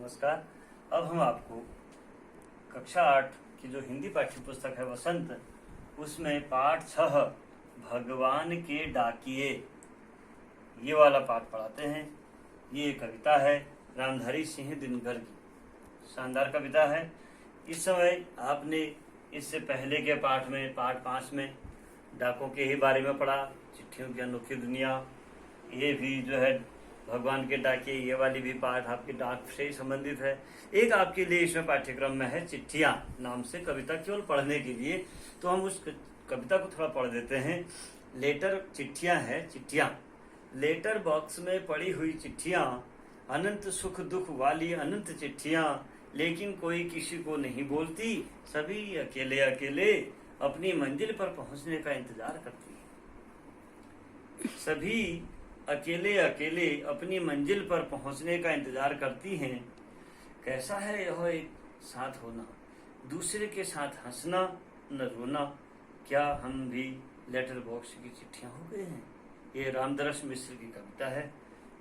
नमस्कार। अब हम आपको कक्षा 8 की जो हिंदी पाठ्य पुस्तक है वसंत, उसमें पाठ 6 भगवान के डाकिए, ये वाला पाठ पढ़ाते हैं। ये कविता है रामधारी सिंह दिनकर की, शानदार कविता है। इस समय आपने इससे पहले के पाठ में, पाठ 5 में डाकों के ही बारे में पढ़ा, चिट्ठियों की अनोखी दुनिया। ये भी जो है भगवान के डाकिए, ये वाली भी पाठ आपके डाक से ही संबंधित है। एक आपके लिए इसमें पाठ्यक्रम में है चिट्ठियां नाम से कविता, केवल पढ़ने के लिए। तो हम उस कविता को थोड़ा पढ़ देते हैं। लेटर, चिट्ठियां है, चिट्ठियां, लेटर बॉक्स में पड़ी हुई चिट्ठियां, अनंत सुख दुख वाली अनंत चिट्ठियां, लेकिन कोई किसी को नहीं बोलती, सभी अकेले अकेले अपनी मंजिल पर पहुंचने का इंतजार करती है। सभी अकेले अकेले अपनी मंजिल पर पहुंचने का इंतजार करती हैं। कैसा है यह एक साथ होना, दूसरे के साथ हंसना न रोना, क्या हम भी लेटर बॉक्स की चिट्ठियां हो गए हैं। ये रामदरस मिश्र की कविता है,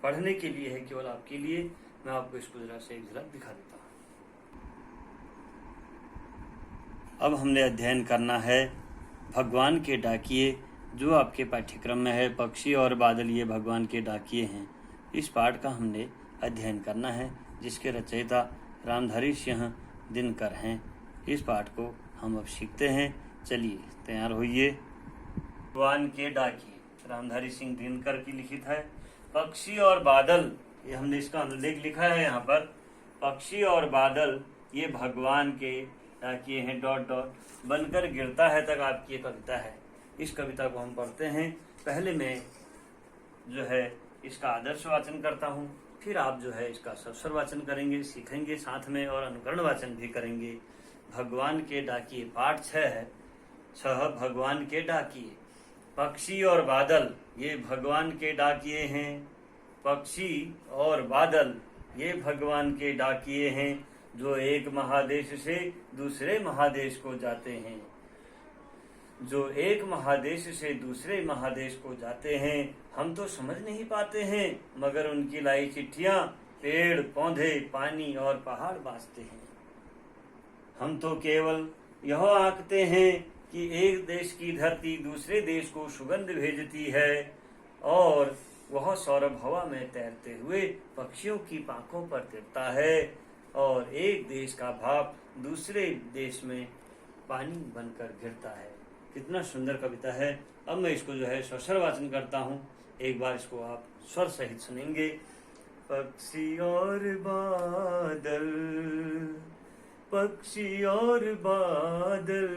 पढ़ने के लिए है, केवल आपके लिए। मैं आपको इसको जरा से एक झलक दिखा देता हूँ। अब हमने अध्ययन करना है भगवान के डाकिए, जो आपके पाठ्यक्रम में है। पक्षी और बादल ये भगवान के डाकिए हैं। इस पाठ का हमने अध्ययन करना है, जिसके रचयिता रामधारी सिंह दिनकर हैं। इस पाठ को हम अब सीखते हैं। चलिए तैयार होइए। भगवान के डाकिए रामधारी सिंह दिनकर की लिखित है। पक्षी और बादल, ये हमने इसका अनुलेख लिखा है यहाँ पर। पक्षी और बादल ये भगवान के डाकिए हैं, डॉट डॉट, बनकर गिरता है तक आपकी ये कविता है। इस कविता को हम पढ़ते हैं। पहले मैं जो है इसका आदर्श वाचन करता हूँ, फिर आप जो है इसका सस्वर वाचन करेंगे, सीखेंगे साथ में, और अनुकरण वाचन भी करेंगे। भगवान के डाकिए, पाठ 6 है। 6 भगवान के डाकिए। पक्षी और बादल ये भगवान के डाकिए हैं। पक्षी और बादल ये भगवान के डाकिए हैं, जो एक महादेश से दूसरे महादेश को जाते हैं। जो एक महादेश से दूसरे महादेश को जाते हैं, हम तो समझ नहीं पाते हैं, मगर उनकी लाई चिट्ठियां पेड़ पौधे पानी और पहाड़ बांसते हैं। हम तो केवल यह आंकते हैं कि एक देश की धरती दूसरे देश को सुगंध भेजती है, और वह सौरभ हवा में तैरते हुए पक्षियों की पांखों पर गिरता है, और एक देश का भाप दूसरे देश में पानी बनकर गिरता है। कितना सुंदर कविता है। अब मैं इसको जो है स्वस्वर वाचन करता हूँ। एक बार इसको आप स्वर सहित सुनेंगे। पक्षी और बादल, पक्षी और बादल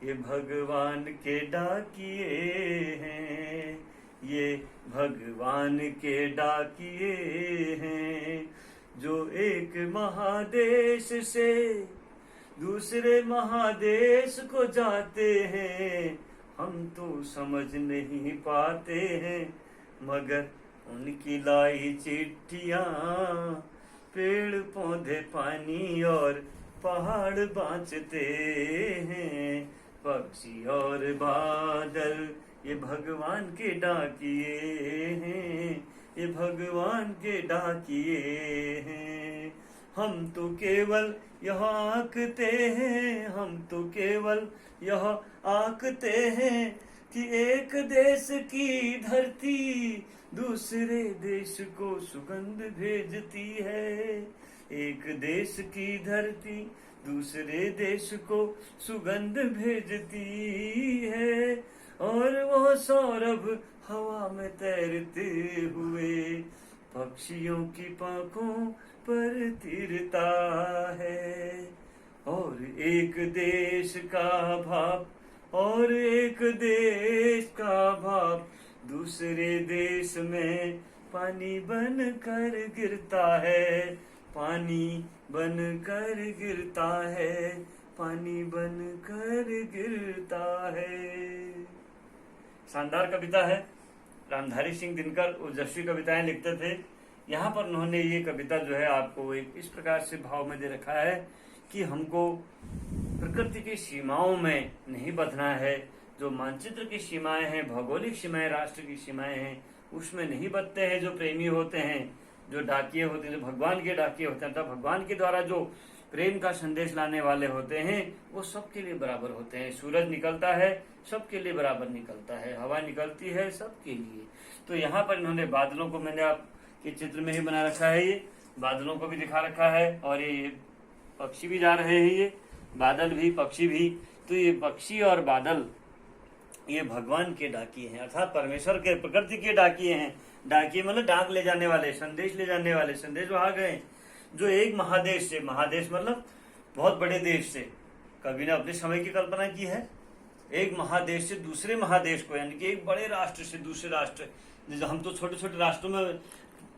ये भगवान के डाकिए हैं। ये भगवान के डाकिए हैं, जो एक महादेश से दूसरे महादेश को जाते हैं। हम तो समझ नहीं पाते हैं, मगर उनकी लाई चिट्ठियां पेड़ पौधे पानी और पहाड़ बांचते हैं। पक्षी और बादल ये भगवान के डाकिए हैं। ये भगवान के डाकिए हैं। हम तो केवल यह आंकते हैं, हम तो केवल यह आंकते हैं कि एक देश की धरती दूसरे देश को सुगंध भेजती है। एक देश की धरती दूसरे देश को सुगंध भेजती है, और वह सौरभ हवा में तैरते हुए पक्षियों की पांखों पर तिरता है। और एक देश का भाप, और एक देश का भाप दूसरे देश में पानी बन कर गिरता है। पानी बन कर गिरता है, पानी बन कर गिरता है। शानदार कविता है। रामधारी सिंह दिनकर ओजस्वी कविताएं लिखते थे। यहाँ पर उन्होंने ये कविता जो है आपको एक इस प्रकार से भाव में दे रखा है कि हमको प्रकृति की सीमाओं में नहीं बंधना है। जो मानचित्र की सीमाएं हैं, भौगोलिक सीमाएं, राष्ट्र की सीमाएं हैं, उसमें नहीं बंधते हैं जो प्रेमी होते हैं, जो डाकिये होते हैं, जो भगवान के डाकिये होते हैं, तो भगवान के द्वारा जो प्रेम का संदेश लाने वाले होते हैं वो सबके लिए बराबर होते हैं। सूरज निकलता है सबके लिए बराबर निकलता है, हवा निकलती है सबके लिए। तो यहाँ पर इन्होंने बादलों को, मैंने आपके चित्र में ही बना रखा है, ये बादलों को भी दिखा रखा है, और ये पक्षी भी जा रहे हैं, ये बादल भी पक्षी भी। तो ये पक्षी और बादल ये भगवान के डाकिये हैं, अर्थात परमेश्वर के, प्रकृति के डाकिये हैं। डाकिये मतलब डाक ले जाने वाले, संदेश ले जाने वाले, संदेश वहां गए जो एक महादेश से, महादेश मतलब बहुत बड़े देश से, कवि ने अपने समय की कल्पना की है, एक महादेश से दूसरे महादेश को, यानी कि एक बड़े राष्ट्र से दूसरे राष्ट्र। जैसे हम तो छोटे छोटे राष्ट्रों में,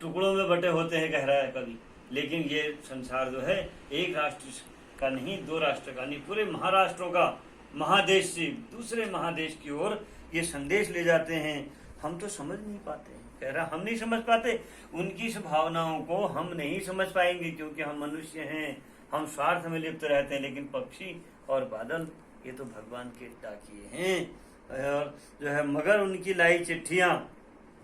टुकड़ों में बटे होते हैं, कह रहा है कवि, लेकिन ये संसार जो है एक राष्ट्र का नहीं, दो राष्ट्र का नहीं, पूरे महाराष्ट्रों का, महादेश से दूसरे महादेश की ओर ये संदेश ले जाते हैं। हम तो समझ नहीं पाते, कह रहा हम नहीं समझ पाते, उनकी इस भावनाओं को हम नहीं समझ पाएंगे, क्योंकि हम मनुष्य हैं, हम स्वार्थ में लिप्त रहते हैं। लेकिन पक्षी और बादल ये तो भगवान के डाकिये हैं। और जो है मगर उनकी लाई चिट्ठियां,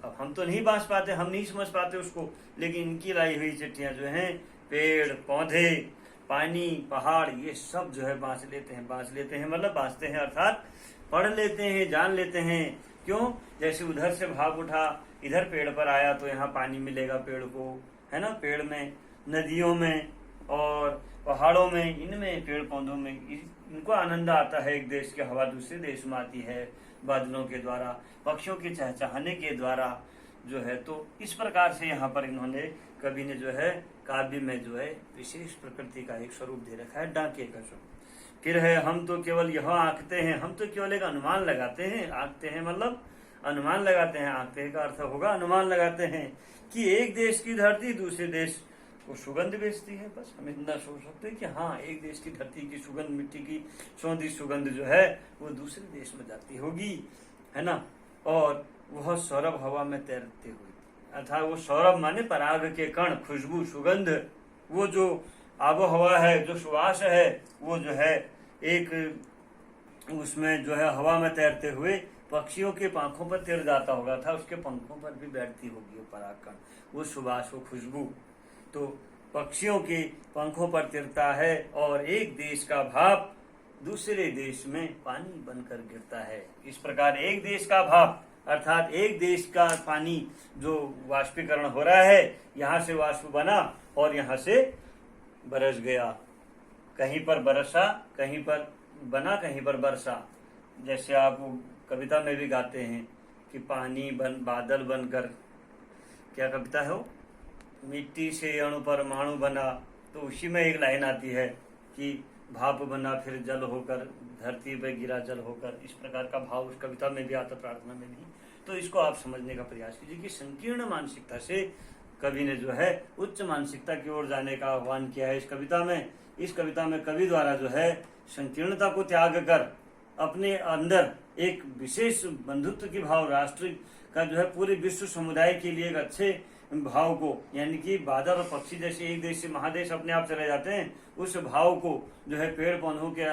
अब हम तो नहीं बांस पाते, हम नहीं समझ पाते उसको, लेकिन इनकी लाई हुई चिट्ठियां जो हैं, पेड़ पौधे, पानी, पहाड़, ये सब जो है बांस लेते हैं। बांस लेते हैं मतलब बांसते हैं, अर्थात पढ़ लेते हैं, जान लेते हैं। क्यों? जैसे उधर से भाव उठा, इधर पेड़ पर आया तो यहाँ पानी मिलेगा पेड़ को, है ना, पेड़ में, नदियों में और पहाड़ों में, इनमें पेड़ पौधों में इनको आनंद आता है। एक देश की हवा दूसरे देश में आती है बादलों के द्वारा, पक्षियों के चहचहाने के द्वारा जो है। तो इस प्रकार से यहाँ पर इन्होंने, कवि ने जो है काव्य में जो है विशेष प्रकृति का एक स्वरूप दे रखा है, डाके का स्वरूप। फिर है हम तो केवल यह आंकते हैं, हम तो केवल एक अनुमान लगाते हैं, आंकते हैं मतलब अनुमान लगाते हैं, आंकते का अर्थ होगा अनुमान लगाते हैं कि एक देश की धरती दूसरे देश को सुगंध बेचती है। बस हम इतना सोच सकते हैं कि हाँ, एक देश की धरती की सुगंध, मिट्टी की सौंधी सुगंध जो है वो दूसरे देश में जाती होगी, है ना। और वह सौरभ हवा में तैरते हुए, अर्थात वो सौरभ माने पराग के कण, खुशबू, सुगंध, वो जो आबो हवा है, जो सुवास है, वो जो है एक उसमें जो है हवा में तैरते हुए पक्षियों के पंखों पर तिर जाता होगा था, उसके पंखों पर भी बैठती होगी वो पराग कण, वो सुवास, वो खुशबू। तो पक्षियों के पंखों पर तिरता है और एक देश का भाप दूसरे देश में पानी बनकर गिरता है। इस प्रकार एक देश का भाप अर्थात एक देश का पानी जो वाष्पीकरण हो रहा है, यहाँ से वाष्प बना और यहाँ से बरस गया, कहीं पर बरसा, कहीं पर बना, कहीं पर बरसा। जैसे आप कविता में भी गाते हैं कि पानी बादल बनकर, क्या कविता है वो, मिट्टी से अणु परमाणु बना, तो उसी में एक लाइन आती है कि भाप बना फिर जल होकर धरती पे गिरा जल होकर। इस प्रकार का भाव उस कविता में भी आता, प्रार्थना में भी। तो इसको आप समझने का प्रयास कीजिए कि संकीर्ण मानसिकता से कवि ने जो है उच्च मानसिकता की ओर जाने का आह्वान किया है इस कविता में। इस कविता में कवि द्वारा जो है संकीर्णता को त्याग कर अपने अंदर एक विशेष बंधुत्व की भाव, राष्ट्र का जो है पूरे विश्व समुदाय के लिए एक अच्छे भाव को, यानी कि बादल और पक्षी जैसे एक देश से महादेश अपने आप चले जाते हैं, उस भाव को जो है पेड़ पौधों के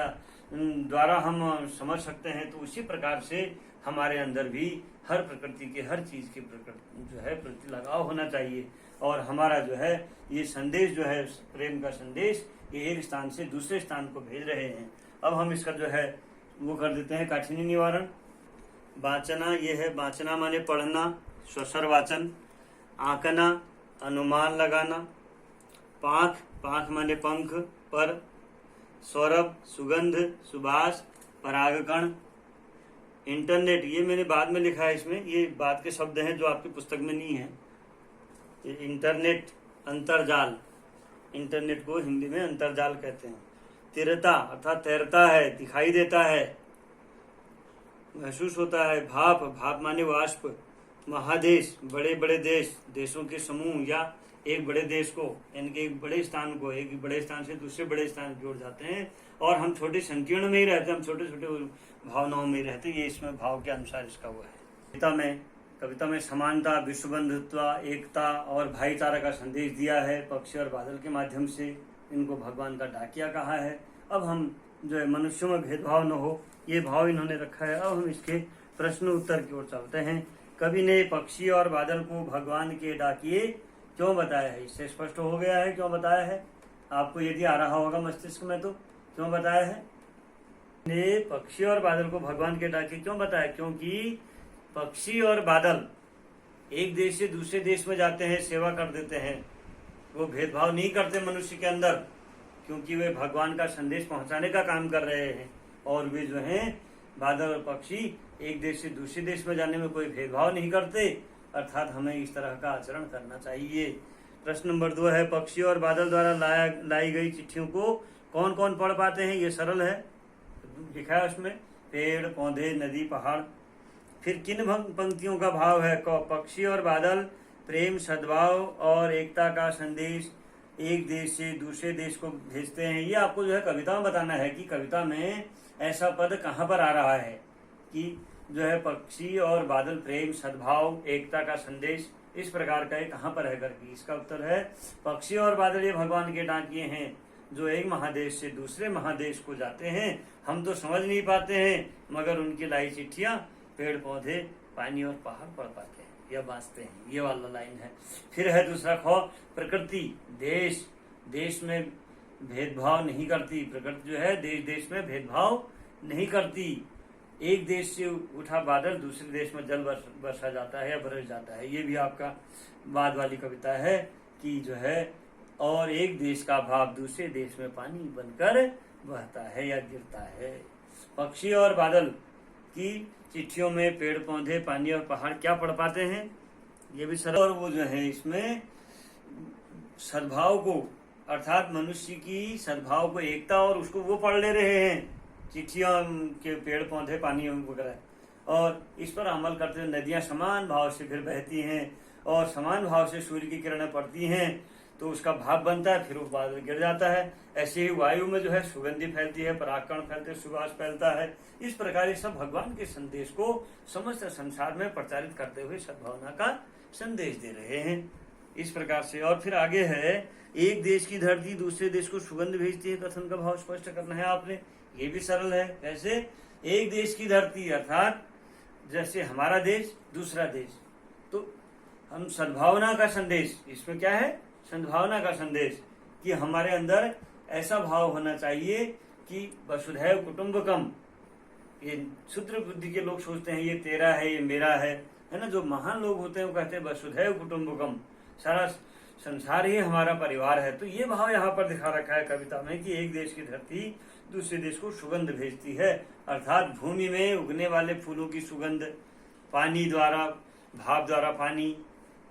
द्वारा हम समझ सकते हैं। तो उसी प्रकार से हमारे अंदर भी हर प्रकृति के, हर चीज के प्रकृति जो है प्रति लगाव होना चाहिए। और हमारा जो है ये संदेश जो है प्रेम का संदेश, ये एक स्थान से दूसरे स्थान को भेज रहे हैं। अब हम इसका जो है वो कर देते हैं काठिन्य निवारण। वाचना, ये है वाचना माने पढ़ना, स्वसर वाचन। आंकना, अनुमान लगाना। पाख, पाख माने पंख पर। सौरभ, सुगंध, सुबास, परागकण। इंटरनेट, ये मैंने बाद में लिखा है, इसमें ये बाद के शब्द हैं जो आपकी पुस्तक में नहीं है। इंटरनेट, अंतरजाल, इंटरनेट को हिंदी में अंतरजाल कहते हैं। तिरता अर्थात तैरता है, दिखाई देता है, महसूस होता है। भाप, भाप माने वाष्प। महादेश, बड़े बड़े देश, देशों के समूह या एक बड़े देश को, यानी कि एक बड़े स्थान को, एक बड़े स्थान से दूसरे बड़े स्थान जोड़ जाते हैं। और हम छोटे संकीर्ण में ही रहते, हम छोटे छोटे भावनाओं में ही रहते। ये इसमें भाव के अनुसार इसका वो है। कविता में समानता, विश्व बंधुत्व, एकता और भाईचारा का संदेश दिया है पक्षी और बादल के माध्यम से। इनको भगवान का डाकिया कहा है। अब हम जो है मनुष्यों में भेदभाव न हो, ये भाव इन्होंने रखा है। अब हम इसके प्रश्न उत्तर की ओर चलते हैं। कवि ने पक्षी और बादल को भगवान के डाकिये क्यों बताया है? इससे स्पष्ट हो गया है क्यों बताया है आपको, यदि आ रहा होगा मस्तिष्क में तो क्यों बताया है। ने पक्षी और बादल को भगवान के डाकिए क्यों बताया? क्योंकि पक्षी और बादल एक देश से दूसरे देश में जाते हैं, सेवा कर देते हैं, वो भेदभाव नहीं करते मनुष्य के अंदर, क्योंकि वे भगवान का संदेश पहुंचाने का काम कर रहे हैं। और वे जो हैं बादल और पक्षी एक देश से दूसरे देश में जाने में कोई भेदभाव नहीं करते, अर्थात हमें इस तरह का आचरण करना चाहिए। प्रश्न नंबर 2 है, पक्षी और बादल द्वारा लाई गई चिट्ठियों को कौन कौन पढ़ पाते हैं? ये सरल है, लिखा है उसमें, पेड़ पौधे नदी पहाड़। फिर किन पंक्तियों का भाव है? पक्षी और बादल प्रेम सद्भाव और एकता का संदेश एक देश से दूसरे देश को भेजते हैं। ये आपको जो है कविता में बताना है कि कविता में ऐसा पद कहाँ पर आ रहा है कि जो है पक्षी और बादल प्रेम सद्भाव एकता का संदेश इस प्रकार का कहाँ पर है करके। इसका उत्तर है पक्षी और बादल ये भगवान के डाकिए हैं जो एक महादेश से दूसरे महादेश को जाते हैं। हम तो समझ नहीं पाते हैं, मगर उनकी लाई चिट्ठियां पेड़ पौधे पानी और पहाड़ पढ़ पाते हैं या बांचते हैं। ये वाला लाइन है। फिर है दूसरा खो, प्रकृति देश देश में भेदभाव नहीं करती। प्रकृति जो है देश देश में भेदभाव नहीं करती। एक देश से उठा बादल दूसरे देश में जल बरसा जाता है या बरस जाता है। ये भी आपका बाद वाली कविता है कि जो है और एक देश का भाव दूसरे देश में पानी बनकर बहता है या गिरता है। पक्षी और बादल की चिट्ठियों में पेड़ पौधे पानी और पहाड़ क्या पढ़ पाते हैं? ये भी सरल। और वो जो है इसमें सद्भाव को अर्थात मनुष्य की सद्भाव को एकता और उसको वो पढ़ ले रहे हैं चिट्ठियों के पेड़ पौधे पानी वगैरह। और इस पर अमल करते हुए नदियां समान भाव से फिर बहती हैं और समान भाव से सूर्य की किरणें पड़ती हैं तो उसका भाप बनता है, फिर वो बादल गिर जाता है। ऐसे ही वायु में जो है सुगंधि फैलती है, परागकण फैलते, सुवास फैलता है। इस प्रकार ये सब भगवान के संदेश को समस्त संसार में प्रचारित करते हुए सद्भावना का संदेश दे रहे हैं इस प्रकार से। और फिर आगे है, एक देश की धरती दूसरे देश को सुगंध भेजती है, कथन का भाव स्पष्ट करना है आपने। ये भी सरल है। कैसे? एक देश की धरती अर्थात जैसे हमारा देश दूसरा देश, तो हम सद्भावना का संदेश, इसमें क्या है? सद्भावना का संदेश कि हमारे अंदर ऐसा भाव होना चाहिए कि वसुधैव कुटुंबकम। ये क्षुद्र बुद्धि के लोग सोचते हैं ये तेरा है, ये मेरा है ना। जो महान लोग होते हैं वो कहते हैं वसुधैव कुटुंबकम, सारा संसार ही हमारा परिवार है। तो ये भाव यहाँ पर दिखा रखा है कविता में कि एक देश की धरती दूसरे देश को सुगंध भेजती है, अर्थात भूमि में उगने वाले फूलों की सुगंध पानी द्वारा, भाप द्वारा पानी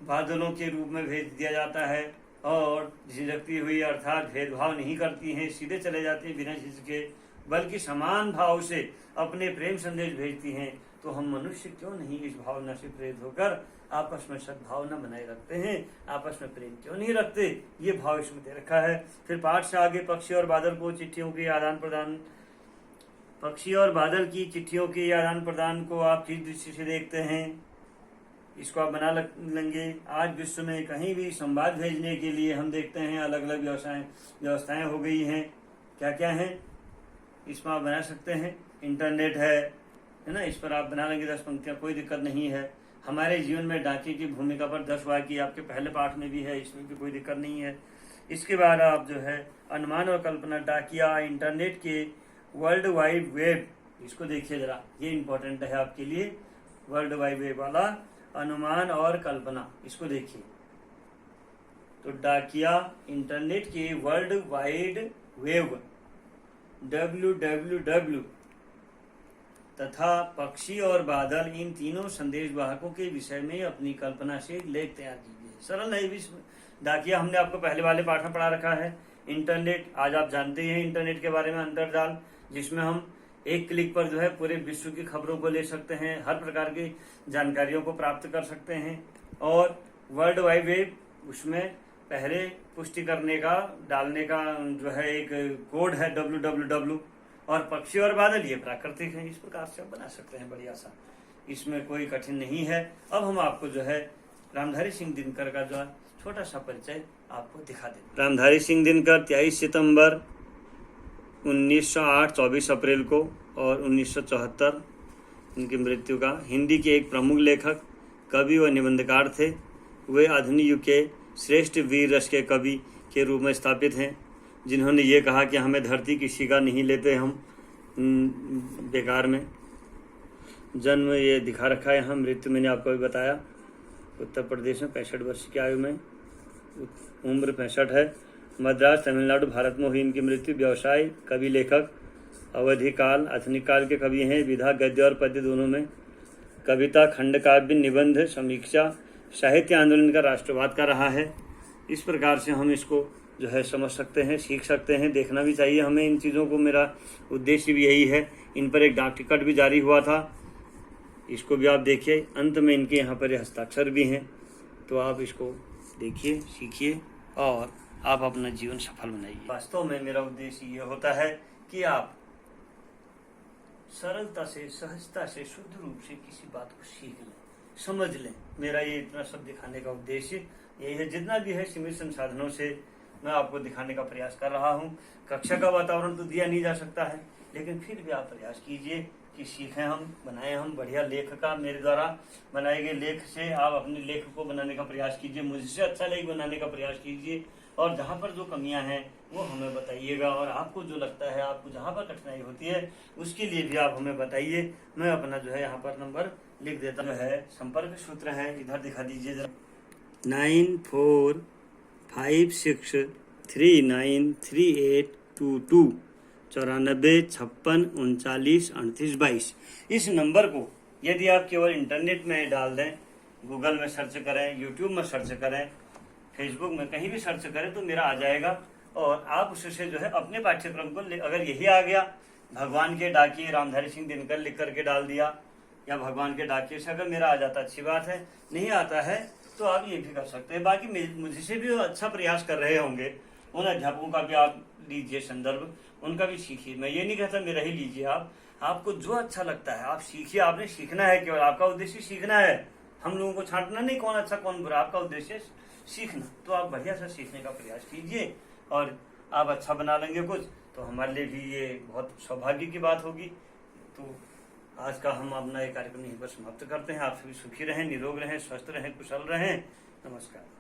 बादलों के रूप में भेज दिया जाता है और झिझकती हुई अर्थात भेदभाव नहीं करती हैं, सीधे चले जाती हैं बिना झिझके, बल्कि समान भाव से अपने प्रेम संदेश भेजती हैं। तो हम मनुष्य क्यों नहीं इस भावना से प्रेरित होकर आपस में सद्भावना बनाए रखते हैं, आपस में प्रेम क्यों नहीं रखते? ये भाव इसमें दे रखा है। फिर पाठ से आगे, पक्षी और बादल को चिट्ठियों के आदान प्रदान, पक्षी और बादल की चिट्ठियों के आदान प्रदान को आप किस दृष्टि से देखते हैं? इसको आप बना लेंगे। आज विश्व में कहीं भी संवाद भेजने के लिए हम देखते हैं अलग अलग व्यवस्थाएं हो गई हैं। क्या क्या हैं इसमें आप बना सकते हैं? इंटरनेट है ना, इस पर आप बना लेंगे 10 पंक्तियां, कोई दिक्कत नहीं है। हमारे जीवन में डाकिए की भूमिका पर 10 वाक्य आपके पहले पाठ में भी है, इसमें भी कोई दिक्कत नहीं है। इसके बाद आप जो है अनुमान और कल्पना, डाकिया इंटरनेट के वर्ल्ड वाइड वेब, इसको देखिए जरा, ये इंपॉर्टेंट है आपके लिए। वर्ल्ड वाइड वेब वाला अनुमान और कल्पना, इसको देखिए। तो डाकिया इंटरनेट के वर्ल्ड वाइड वेब www तथा पक्षी और बादल, इन तीनों संदेश वाहकों के विषय में अपनी कल्पना से लेख तैयार कीजिए। सरल है। डाकिया हमने आपको पहले वाले पाठ में पढ़ा रखा है। इंटरनेट, आज आप जानते हैं इंटरनेट के बारे में, अंतर्जाल, जिसमें हम एक क्लिक पर जो है पूरे विश्व की खबरों को ले सकते हैं, हर प्रकार की जानकारियों को प्राप्त कर सकते हैं। और वर्ल्ड वाइड वेब, उसमें पहले पुष्टि करने का, डालने का जो है एक कोड है www। और पक्षी और बादल ये प्राकृतिक है। इस प्रकार से आप बना सकते हैं, बढ़िया सा, इसमें कोई कठिन नहीं है। अब हम आपको जो है रामधारी सिंह दिनकर का जो छोटा सा परिचय आपको दिखा देते। रामधारी सिंह दिनकर 23 सितंबर 1908 24 अप्रैल को और 1974 उनकी मृत्यु का, हिंदी के एक प्रमुख लेखक, कवि व निबंधकार थे। वे आधुनिक युग के श्रेष्ठ वीर रस के कवि के रूप में स्थापित हैं, जिन्होंने ये कहा कि हमें धरती किसी का नहीं लेते हम बेकार में। जन्म ये दिखा रखा है यहाँ, मृत्यु मैंने आपको भी बताया उत्तर प्रदेश में 65 वर्ष की आयु में, उम्र 65 है। मद्रास तमिलनाडु भारत में हुई इनकी मृत्यु। व्यवसाय कवि लेखक, अवधि काल आधुनिक काल के कवि हैं। विधा गद्य और पद्य दोनों में। कविता, खंड काव्य, निबंध, समीक्षा, साहित्य आंदोलन का राष्ट्रवाद का रहा है। इस प्रकार से हम इसको जो है समझ सकते हैं, सीख सकते हैं, देखना भी चाहिए हमें इन चीज़ों को। मेरा उद्देश्य भी यही है। इन पर एक डाक टिकट भी जारी हुआ था, इसको भी आप देखिए। अंत में इनके यहाँ पर हस्ताक्षर भी हैं, तो आप इसको देखिए, सीखिए और आप अपना जीवन सफल बनाइए। वास्तव में मेरा उद्देश्य ये होता है कि आप सरलता से, सहजता से, शुद्ध रूप से किसी बात को सीख लें, समझ लें। मेरा ये इतना सब दिखाने का उद्देश्य यही है। जितना भी है सीमित संसाधनों से मैं आपको दिखाने का प्रयास कर रहा हूँ। कक्षा का वातावरण तो दिया नहीं जा सकता है, लेकिन फिर भी आप प्रयास कीजिए कि सीखें हम, बनाएं हम बढ़िया लेख का। मेरे द्वारा बनाए गए लेख से आप अपने लेख को बनाने का प्रयास कीजिए, मुझसे अच्छा लेख बनाने का प्रयास कीजिए, और जहाँ पर जो कमियां हैं वो हमें बताइएगा। और आपको जो लगता है, आपको जहाँ पर कठिनाई होती है, उसके लिए भी आप हमें बताइए। मैं अपना जो है यहाँ पर नंबर लिख देता हूँ। है संपर्क सूत्र है, इधर दिखा दीजिए जरा, 9456393822 9456393822। इस नंबर को यदि आप केवल इंटरनेट में डाल दें, गूगल में सर्च करें, यूट्यूब में सर्च करें, फेसबुक में कहीं भी सर्च करें तो मेरा आ जाएगा। और आप उससे जो है अपने पाठ्यक्रम को, अगर यही आ गया, भगवान के डाकिए रामधारी सिंह दिनकर लिख करके डाल दिया, या भगवान के डाकिए से अगर मेरा आ जाता अच्छी बात है, नहीं आता है तो आप ये भी कर सकते हैं। बाकी मुझसे भी अच्छा प्रयास कर रहे होंगे, उन अध्यापकों का भी आप लीजिए संदर्भ, उनका भी सीखिए। मैं ये नहीं कहता मेरा ही लीजिए आप, आपको जो अच्छा लगता है आप सीखिए। आपने सीखना है, केवल आपका उद्देश्य सीखना है, हम लोगों को छांटना नहीं कौन अच्छा कौन बुरा। आपका उद्देश्य सीखना, तो आप बढ़िया से सीखने का प्रयास कीजिए और आप अच्छा बना लेंगे कुछ, तो हमारे लिए भी ये बहुत सौभाग्य की बात होगी। तो आज का हम अपना ये कार्यक्रम यहीं पर समाप्त करते हैं। आप सभी सुखी रहें, निरोग रहें, स्वस्थ रहें, कुशल रहें। नमस्कार।